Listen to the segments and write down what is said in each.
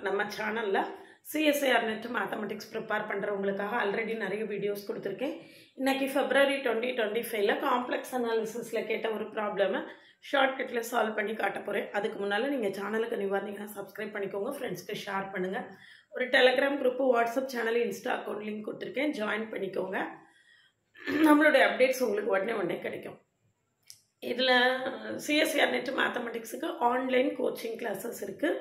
நம்ம சேனல்ல CSIR NET mathematics prepare பண்றவங்களுக்காக ஆல்ரெடி நிறைய வீடியோஸ் கொடுத்திருக்கேன். இன்னைக்கு February 2025ல காம்ப்ளெக்ஸ் அனாலிசிஸ்ல கேட்ட ஒரு ப்ராப்ளமை ஷார்ட்கட்ல சால்வ் பண்ணி காட்ட போறேன். அதுக்கு முன்னால நீங்க சேனலுக்கு நியூவா இருந்தீங்கன்னா சப்ஸ்கிரைப் பண்ணிக்கோங்க, ஃப்ரெண்ட்ஸ்க்கு ஷேர் பண்ணுங்க. ஒரு Telegram group, WhatsApp channel, Insta account link கொடுத்திருக்கேன், ஜாயின் பண்ணிக்கோங்க. நம்மளுடைய அப்டேட்ஸ் உங்களுக்கு உடனே கிடைக்கும். இதில் CSIR NET மேத்தமெட்டிக்ஸுக்கு ஆன்லைன் கோச்சிங் கிளாஸஸ் இருக்குது.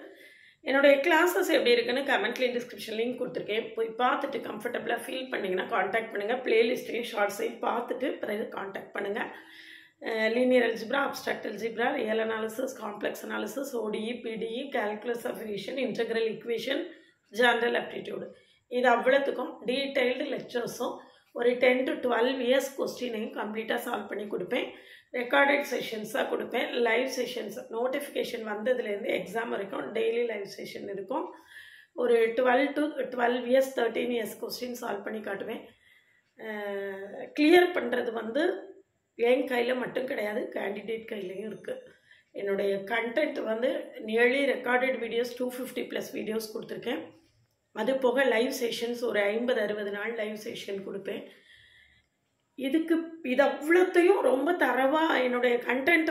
என்னுடைய கிளாஸஸ் எப்படி இருக்குன்னு கமெண்ட்லேயும் டிஸ்கிரிப்ஷன் லிங்க் கொடுத்துருக்கேன். போய் பார்த்துட்டு கம்ஃபர்டபுளாக ஃபீல் பண்ணிங்கன்னா காண்டாக்ட் பண்ணுங்கள். பிளேலிஸ்ட்டையும் ஷார்ட்ஸையும் பார்த்துட்டு பிறகு காண்டாக்ட் பண்ணுங்கள். Linear algebra, abstract algebra, real analysis, complex analysis, ODE, PDE, calculus of equation, integral equation, general aptitude, இது அவ்வளோத்துக்கும் டீட்டெயில்டு லெக்சர்ஸும் ஒரு 10 to 12 இயர்ஸ் கொஸ்டினையும் கம்ப்ளீட்டாக சால்வ் பண்ணி கொடுப்பேன். ரெக்கார்டட் செஷன்ஸாக கொடுப்பேன். லைவ் செஷன்ஸ் நோட்டிஃபிகேஷன் வந்ததுலேருந்து எக்ஸாம் வரைக்கும் டெய்லி லைவ் செஷன் இருக்கும். ஒரு 12 to 12 years 13 years question solve பண்ணி காட்டுவேன். கிளியர் பண்ணுறது என் கையில் மட்டும் கிடையாது, கேண்டிடேட் கையிலையும் இருக்குது. என்னுடைய content nearly recorded videos 250+ videos கொடுத்துருக்கேன். அது போக லைவ் செஷன்ஸ் ஒரு 50-60 நாள் லைவ் செஷன் கொடுப்பேன். இது அவ்வளோத்தையும் ரொம்ப தரவாக என்னுடைய கண்டென்ட்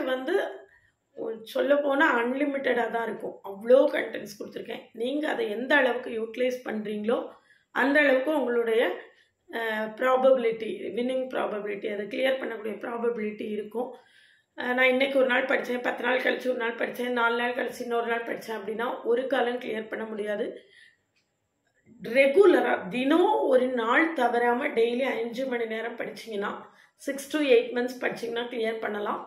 சொல்லப்போனால் அன்லிமிட்டடாக தான் இருக்கும். அவ்வளோ கண்டென்ட்ஸ் கொடுத்துருக்கேன். நீங்கள் அதை எந்த அளவுக்கு யூட்டிலைஸ் பண்ணுறீங்களோ அந்த அளவுக்கு உங்களுடைய ப்ராபபிலிட்டி, வின்னிங் ப்ராபபிலிட்டி, அதை கிளியர் பண்ணக்கூடிய ப்ராபபிலிட்டி இருக்கும். நான் இன்றைக்கி ஒரு நாள் படித்தேன், 10 நாள் கழித்து ஒரு நாள் படித்தேன், 4 நாள் கழித்து இன்னொரு நாள் படித்தேன் அப்படின்னா ஒரு காலம் கிளியர் பண்ண முடியாது. ரெகுலராக தினம் ஒரு நாள் தவறாமல் டெய்லி 5 மணி நேரம் படிச்சிங்கன்னா 6 to 8 மந்த்ஸ் படிச்சிங்கன்னா கிளியர் பண்ணலாம்.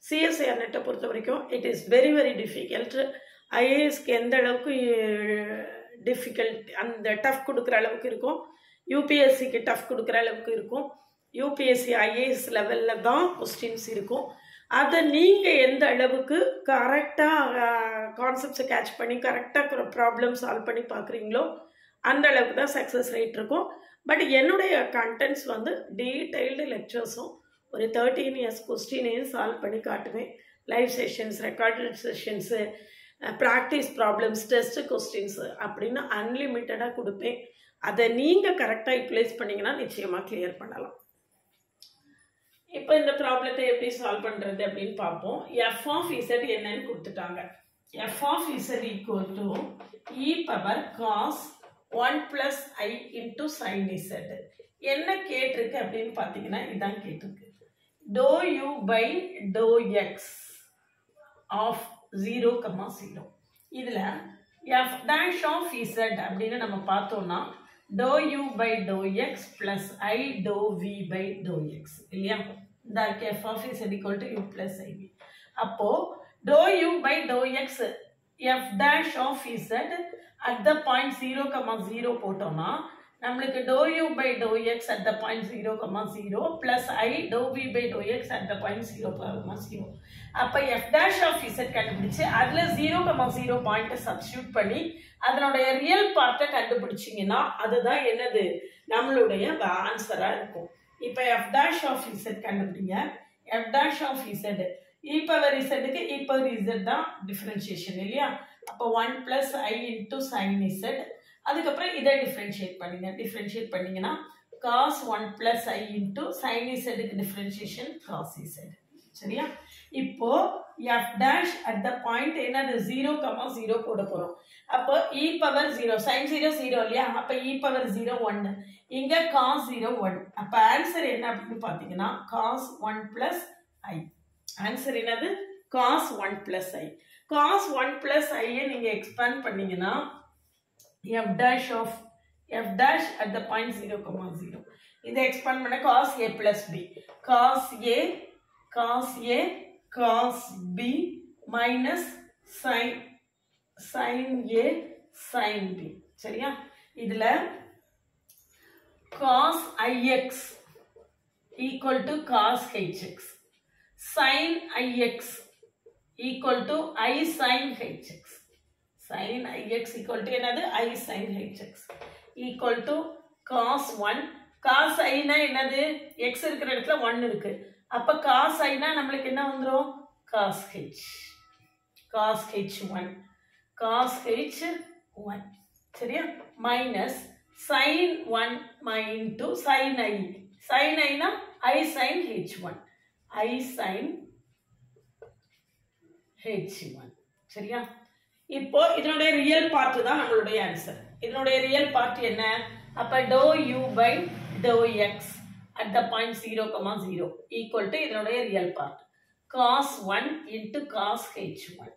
CSIR NET பொறுத்த வரைக்கும் இட் இஸ் வெரி டிஃபிகல்ட். ஐஏஎஸ்க்கு எந்த அளவுக்கு டிஃபிகல்ட், அந்த டஃப் கொடுக்குற அளவுக்கு இருக்கும். யூபிஎஸ்சிக்கு டஃப் கொடுக்குற அளவுக்கு இருக்கும். யூபிஎஸ்சி ஐஏஎஸ் லெவலில் தான் கொஸ்டின்ஸ் இருக்கும். அதை நீங்கள் எந்த அளவுக்கு கரெக்டாக கான்செப்ட்ஸை கேட்ச் பண்ணி கரெக்டாக ப்ராப்ளம் சால்வ் பண்ணி பார்க்குறீங்களோ அந்த அளவுக்கு தான் சக்ஸஸ் ரேட் இருக்கும். பட் என்னுடைய கண்டென்ட்ஸ் டீட்டெயில்டு லெக்சர்ஸும் ஒரு 13 இயர்ஸ் கொஸ்டினையும் சால்வ் பண்ணி காட்டுவேன். Live sessions, recorded sessions, practice problems, test questions அப்படின்னு அன்லிமிட்டடாக கொடுப்பேன். அதை நீங்கள் கரெக்டாக யூட்டிலைஸ் பண்ணிங்கன்னா நிச்சயமாக கிளியர் பண்ணலாம். இப்போ இந்த ப்ராப்ளத்தை எப்படி சால்வ் பண்ணுறது அப்படின்னு பார்ப்போம். f of z என்னன்னு கொடுத்துட்டாங்க. f of z equal to e power cos 1 plus I into sin z. என்ன கேட்டிருக்கு அப்படின்னு பார்த்தீங்கன்னா இதான் கேட்டிருக்கு. dou u by dou x of 0, 0. இதில் f dash of z அப்படின்னு நம்ம பார்த்தோம்னா dou u by dou x plus I dou v by dou x இல்லையா? இந்த f of z equal to u plus iv. அப்போ dou u by dou x f dash of z at the point 0, 0 போட்டோம்னா நம்மளுக்கு dou u by dou x at the point 0, 0 plus I dou v by dou x at the point 0, 0. அப்போ f dash of z கண்டுபிடிச்சு அதில் 0, 0 பாயிண்ட்டை substitute பண்ணி அதனுடைய real பார்ட்டை கண்டுபிடிச்சிங்கன்னா அதுதான் என்னது நம்மளுடைய ஆன்சராக இருக்கும். இப்போ f dash of z கண்டுபிடிங்க. f dash of z e power zக்கு e power z தான் டிஃபரன்ஷியேஷன் இல்லையா? அப்போ 1 plus I into sin z. அதுக்கப்புறம் இதை டிஃபரன்ஷியேட் பண்ணுங்க. டிஃபரன்ஷியேட் பண்ணிங்கன்னா cos 1 plus I into sin zக்கு டிஃபரன்ஷியேஷன் cos z. சரியா? இப்போ f dash at the point என்னது 0, 0 போட போகிறோம். அப்போ e power 0, sin 0 0 இல்லையா? அப்போ e power 0 1, இங்கே cos 0 1. அப்போ ஆன்சர் என்ன அப்படின்னு பார்த்தீங்கன்னா cos 1 plus I. ஆன்சர் என்னது? cos 1 plus I. cos 1 plus I நீங்கள் எக்ஸ்பேண்ட் பண்ணீங்கன்னா f dash at the point 0, 0. இதை எக்ஸ்பேண்ட் பண்ண cos a plus b. cos a cos b minus sin a sin b. சரியா? இதில் cos ix equal to cos hx, sin ix equal to I sin hx. sin ix equal to என்னது? I sin hx equal to cos 1. cos I னா என்னது? x இருக்கிற இடத்துல 1 இருக்கு. அப்ப cos I னா நம்மளுக்கு என்ன வந்துரும்? cos h. cos h1 cos h 1 சரியா minus sin 1 into sin I sin I na I sin h1 I sin h1 சரியா இப்போ இதனுடைய ரியல் பார்ட் தான் நம்மளுடைய ஆன்சர் இதனுடைய ரியல் பார்ட் என்ன அப்ப dou u by dou x at the point 0, 0 equal to இதனுடைய real part cos 1 into cos h1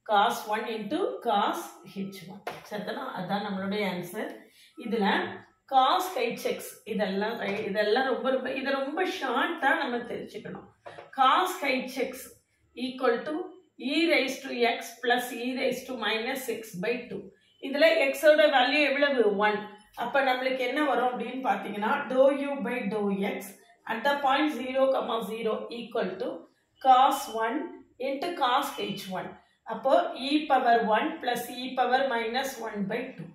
cos 1 into cos h1 சரிதானா அதான் நம்மளுடைய ஆன்சர் இதுல cos hx இதெல்லாம் ரொம்ப ஷார்ட்டா நம்ம தெரிஞ்சுக்கணும் cos hx equal to e raised to x plus e raised to minus 6 by 2 இதுல x ஓட வேல்யூ எவ்வளவு 1 அப்ப நமக்கு என்ன வரும் அப்படினு பாத்தீங்கன்னா dou u by dou x at the point 0, 0 equal to cos 1 into cos h1 அப்போ e power 1 plus e power minus 1 by 2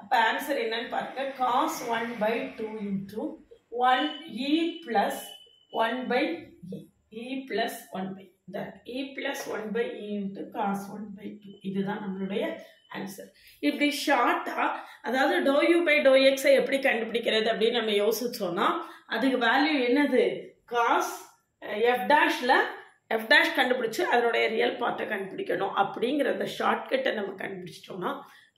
அப்ப ஆன்சர் என்னன்னு பாருங்க cos 1 by 2 into 1 e plus 1 by e plus 1 by that e plus 1 by e into cos 1 by 2 இதுதான் நம்மளுடைய answer இப்படி ஷார்ட்டா அதாவது dou u by dou x எப்படி கண்டுபிடிக்கிறது அப்படி நம்ம யோசிச்சோம்னா அதுக்கு வேல்யூ என்னது cos f dashல f dash கண்டுபிடிச்சு அதனுடைய ரியல் பார்ட்டை கண்டுபிடிக்கணும் அப்படிங்கறத ஷார்ட்கட்டை நம்ம கண்டுபிடிச்சிட்டோம்னா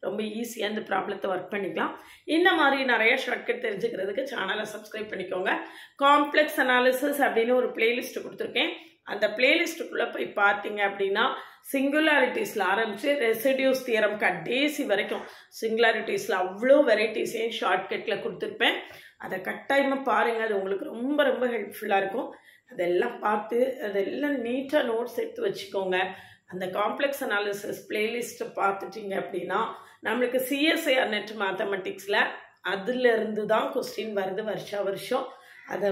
ரொம்ப ஈஸியா இந்த ப்ராப்ளத்தை வர்க் பண்ணிக்கலாம் இந்த மாதிரி நிறைய ஷார்ட்கட் தெரிஞ்சுக்கிறதுக்கு சேனலை சப்ஸ்கிரைப் பண்ணிக்கோங்க காம்ப்ளெக்ஸ் அனாலிசிஸ் அப்படின்னு ஒரு பிளேலிஸ்ட் கொடுத்துருக்கேன் அந்த பிளேலிஸ்ட்டுக்குள்ள போய் பார்த்தீங்க அப்படின்னா சிங்குலாரிட்டிஸ்ல ஆரம்பிச்சு ரெசிடியூஸ் தியரம் கடைசி வரைக்கும் சிங்குலாரிட்டிஸ்ல அவ்வளோ வெரைட்டிஸையும் ஷார்ட்கட்ல கொடுத்துருப்பேன் அதை கட்டாயமா பாருங்க அது உங்களுக்கு ரொம்ப ரொம்ப ஹெல்ப்ஃபுல்லா இருக்கும் அதெல்லாம் பார்த்து அதெல்லாம் நீட்டா நோட்ஸ் எடுத்து வச்சுக்கோங்க அந்த காம்ப்ளெக்ஸ் அனாலிசிஸ் பிளேலிஸ்ட் பார்த்துட்டீங்க அப்படின்னா நம்மளுக்கு சிஎஸ்ஐஆர் நெட் மேத்தமெட்டிக்ஸ்ல அதுல இருந்து தான் கொஸ்டின் வருது வருஷம் அதை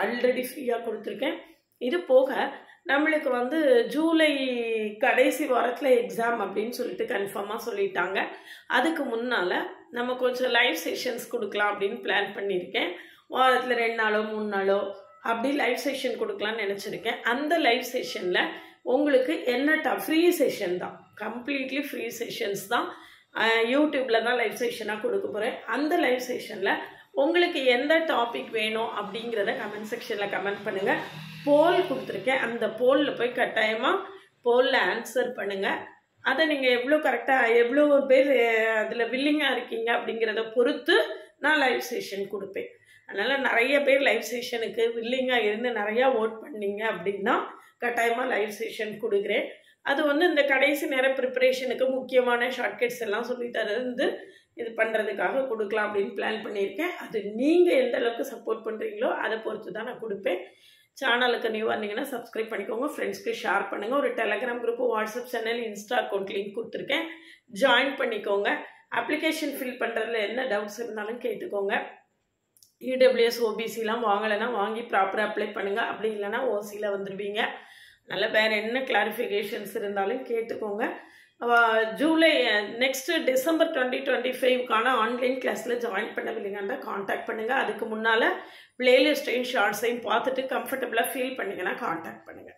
ஆல்ரெடி ஃப்ரீயா கொடுத்துருக்கேன் இது போக நம்மளுக்கு ஜூலை கடைசி வாரத்துல எக்ஸாம் அப்படின்னு சொல்லிட்டு கன்ஃபார்மா சொல்லிட்டாங்க அதுக்கு முன்னால நம்ம கொஞ்சம் லைவ் செஷன்ஸ் கொடுக்கலாம் அப்படின்னு பிளான் பண்ணியிருக்கேன் வாரத்துல 2 நாளோ 3 நாளோ அப்படி லைவ் செஷன் கொடுக்கலாம்னு நினைச்சிருக்கேன் அந்த லைவ் செஷன்ல உங்களுக்கு என்ன ஃப்ரீ செஷன் தான் கம்ப்ளீட்லி ஃப்ரீ செஷன்ஸ் தான் யூடியூப்ல தான் லைவ் செஷனா கொடுக்க போறேன் அந்த லைவ் செஷன்ல உங்களுக்கு எந்த டாபிக் வேணும் அப்படிங்கறத கமெண்ட் செக்ஷன்ல கமெண்ட் பண்ணுங்க போல் கொடுத்துருக்கேன் அந்த போல்ல போய் கட்டாயமா போல்ல ஆன்சர் பண்ணுங்க அதை நீங்க எவ்வளவு பேர் அதுல வில்லிங்கா இருக்கீங்க அப்படிங்கறத பொறுத்து நான் லைவ் செஷன் கொடுப்பேன் அதனால நிறைய பேர் லைவ் செஷனுக்கு வில்லிங்கா இருந்து நிறைய ஓட் பண்ணீங்க அப்படின்னா கட்டாயமா லைவ் செஷன் கொடுக்குறேன் அது இந்த கடைசி நேர ப்ரிப்பரேஷனுக்கு முக்கியமான ஷார்ட்கட்ஸ் எல்லாம் சொல்லி தரது இது பண்றதுக்காக கொடுக்கலாம் அப்படின்னு பிளான் பண்ணியிருக்கேன் அது நீங்க எந்த அளவுக்கு சப்போர்ட் பண்றீங்களோ அதை பொறுத்து தான் நான் கொடுப்பேன் சேனலுக்கு நியூவா இருந்தீங்கன்னா சப்ஸ்கிரைப் பண்ணிக்கோங்க ஃப்ரெண்ட்ஸ்க்கு ஷேர் பண்ணுங்க ஒரு Telegram group WhatsApp channel Insta account link கொடுத்துருக்கேன் ஜாயின் பண்ணிக்கோங்க அப்ளிகேஷன் ஃபில் பண்றதுல என்ன டவுட்ஸ் இருந்தாலும் கேட்டுக்கோங்க இடபிள்யூஎஸ் ஓபிசிலாம் வாங்கலைன்னா வாங்கி ப்ராப்பராக அப்ளை பண்ணுங்க அப்படி இல்லைன்னா ஓசியில் வந்துடுவீங்க அதனால வேற என்ன கிளாரிஃபிகேஷன்ஸ் இருந்தாலும் கேட்டுக்கோங்க ஜூலை நெக்ஸ்ட் டிசம்பர் 2025க்கான ஆன்லைன் கிளாஸ்ல ஜாயின் பண்ணவில்லைங்கன்னா காண்டாக்ட் பண்ணுங்க அதுக்கு முன்னால பிளேலிஸ்டையும் ஷார்ட்ஸையும் பார்த்துட்டு கம்ஃபர்டபுளாக ஃபீல் பண்ணீங்கன்னா காண்டாக்ட் பண்ணுங்க